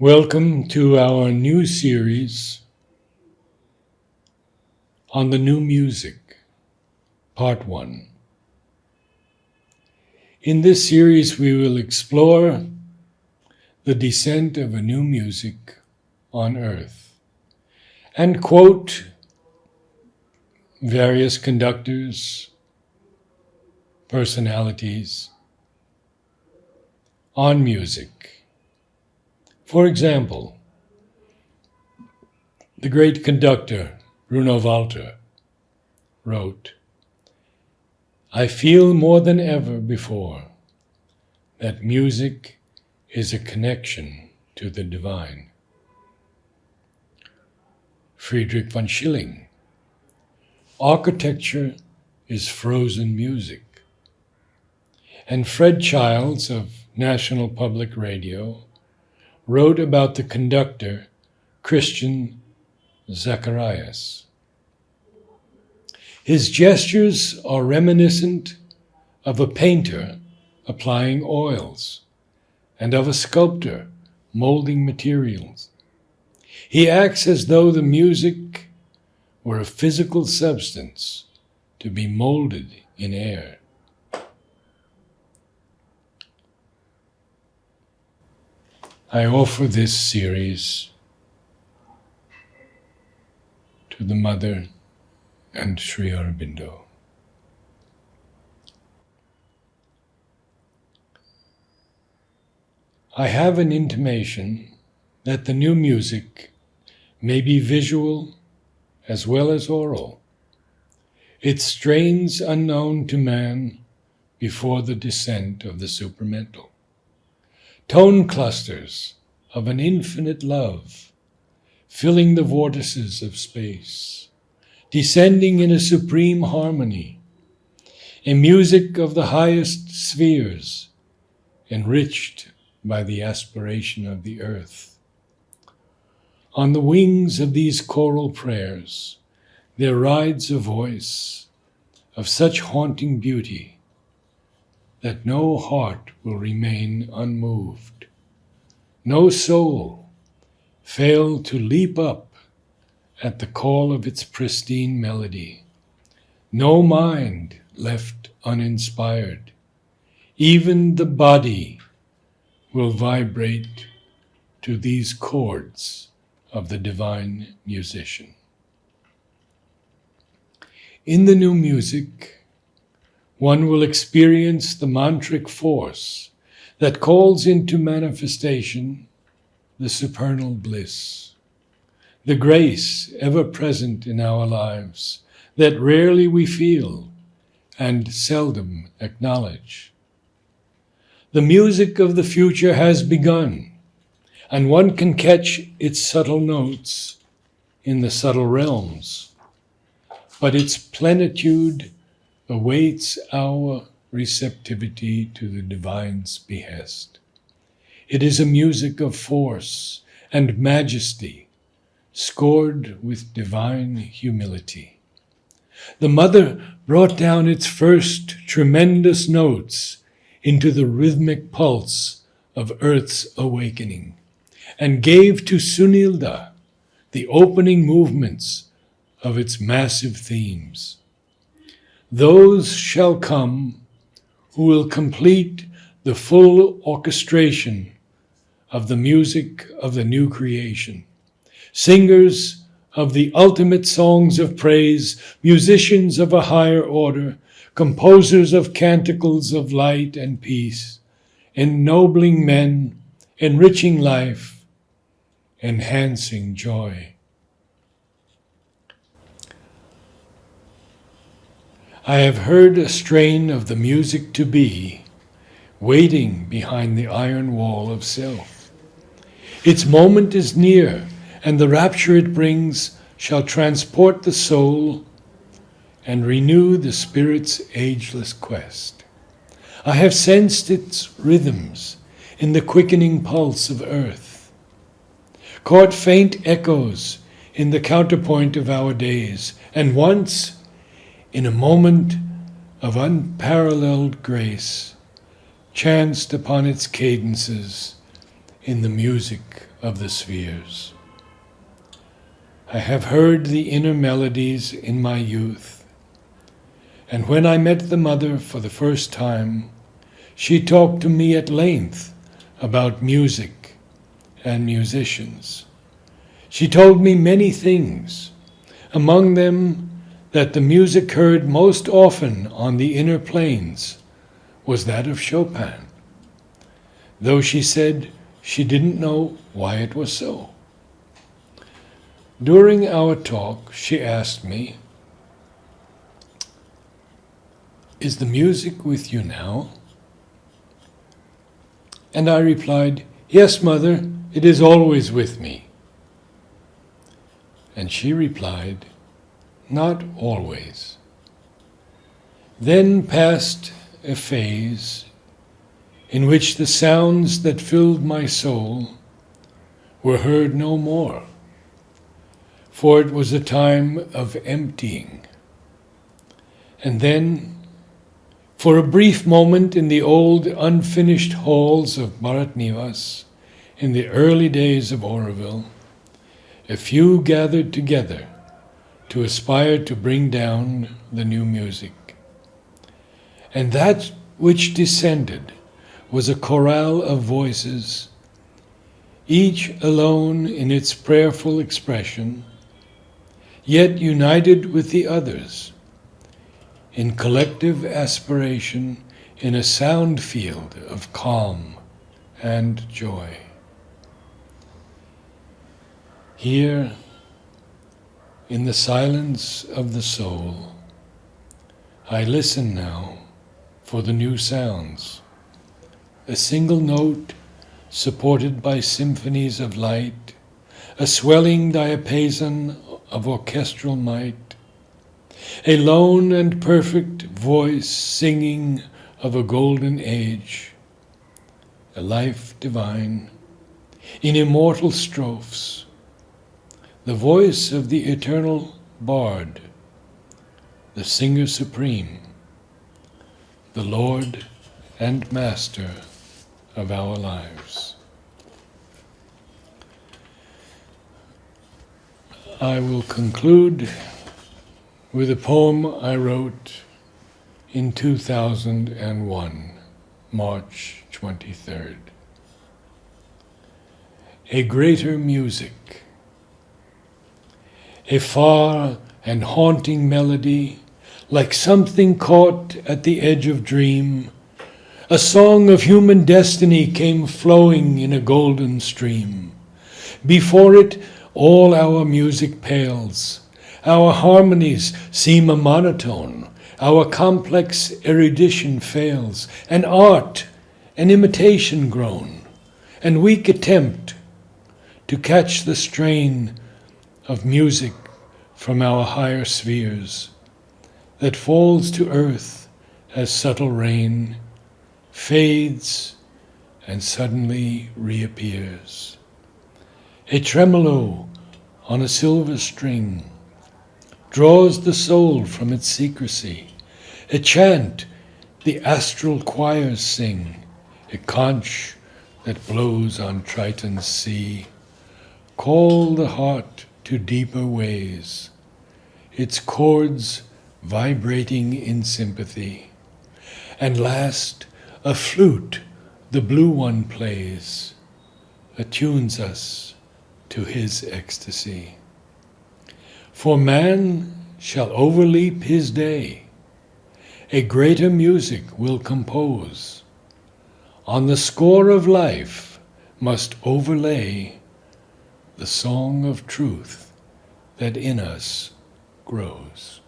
Welcome to our new series on the new music, Part 1. In this series, we will explore the descent of a new music on Earth and quote various conductors, personalities on music. For example, the great conductor Bruno Walter wrote, "I feel more than ever before that music is a connection to the divine." Friedrich von Schilling, "Architecture is frozen music." And Fred Childs of National Public Radio wrote about the conductor Christian Zacharias. His gestures are reminiscent of a painter applying oils and of a sculptor molding materials. He acts as though the music were a physical substance to be molded in air. I offer this series to the Mother and Sri Aurobindo. I have an intimation that the new music may be visual as well as oral, its strains unknown to man before the descent of the supramental. Tone clusters of an infinite love, filling the vortices of space, descending in a supreme harmony, a music of the highest spheres, enriched by the aspiration of the earth. On the wings of these choral prayers, there rides a voice of such haunting beauty that no heart will remain unmoved, no soul fail to leap up at the call of its pristine melody, no mind left uninspired. Even the body will vibrate to these chords of the divine musician. In the new music, one will experience the mantric force that calls into manifestation the supernal bliss, the grace ever present in our lives that rarely we feel and seldom acknowledge. The music of the future has begun, and one can catch its subtle notes in the subtle realms, but its plenitude awaits our receptivity to the divine's behest. It is a music of force and majesty, scored with divine humility. The Mother brought down its first tremendous notes into the rhythmic pulse of Earth's awakening, and gave to Sunilda the opening movements of its massive themes. Those shall come who will complete the full orchestration of the music of the new creation, singers of the ultimate songs of praise, musicians of a higher order, composers of canticles of light and peace, ennobling men, enriching life, enhancing joy. I have heard a strain of the music to be, waiting behind the iron wall of self. Its moment is near, and the rapture it brings shall transport the soul and renew the spirit's ageless quest. I have sensed its rhythms in the quickening pulse of earth, caught faint echoes in the counterpoint of our days, and once, in a moment of unparalleled grace, chanced upon its cadences in the music of the spheres. I have heard the inner melodies in my youth, and when I met the mother for the first time, she talked to me at length about music and musicians. She told me many things, among them that the music heard most often on the inner planes was that of Chopin, though she said she didn't know why it was so. During our talk, she asked me, "Is the music with you now?" And I replied, "Yes, Mother, it is always with me." And she replied, "Not always." Then passed a phase in which the sounds that filled my soul were heard no more, for it was a time of emptying. And then, for a brief moment in the old unfinished halls of Bharat Nivas, in the early days of Auroville, a few gathered together to aspire to bring down the new music. And that which descended was a chorale of voices, each alone in its prayerful expression, yet united with the others in collective aspiration in a sound field of calm and joy. Here, in the silence of the soul, I listen now for the new sounds, a single note supported by symphonies of light, a swelling diapason of orchestral might, a lone and perfect voice singing of a golden age, a life divine, in immortal strophes, the voice of the eternal bard, the singer supreme, the Lord and Master of our lives. I will conclude with a poem I wrote in 2001, March 23rd. A greater music, a far and haunting melody, like something caught at the edge of dream. A song of human destiny came flowing in a golden stream. Before it, all our music pales. Our harmonies seem a monotone. Our complex erudition fails. An art, an imitation grown, and weak attempt to catch the strain of music from our higher spheres that falls to earth as subtle rain, fades and suddenly reappears. A tremolo on a silver string draws the soul from its secrecy. A chant the astral choirs sing, a conch that blows on Triton's sea. Call the heart to deeper ways, its chords vibrating in sympathy. And last, a flute, the blue one plays, attunes us to his ecstasy. For man shall overleap his day, a greater music will compose. On the score of life must overlay the song of truth that in us grows.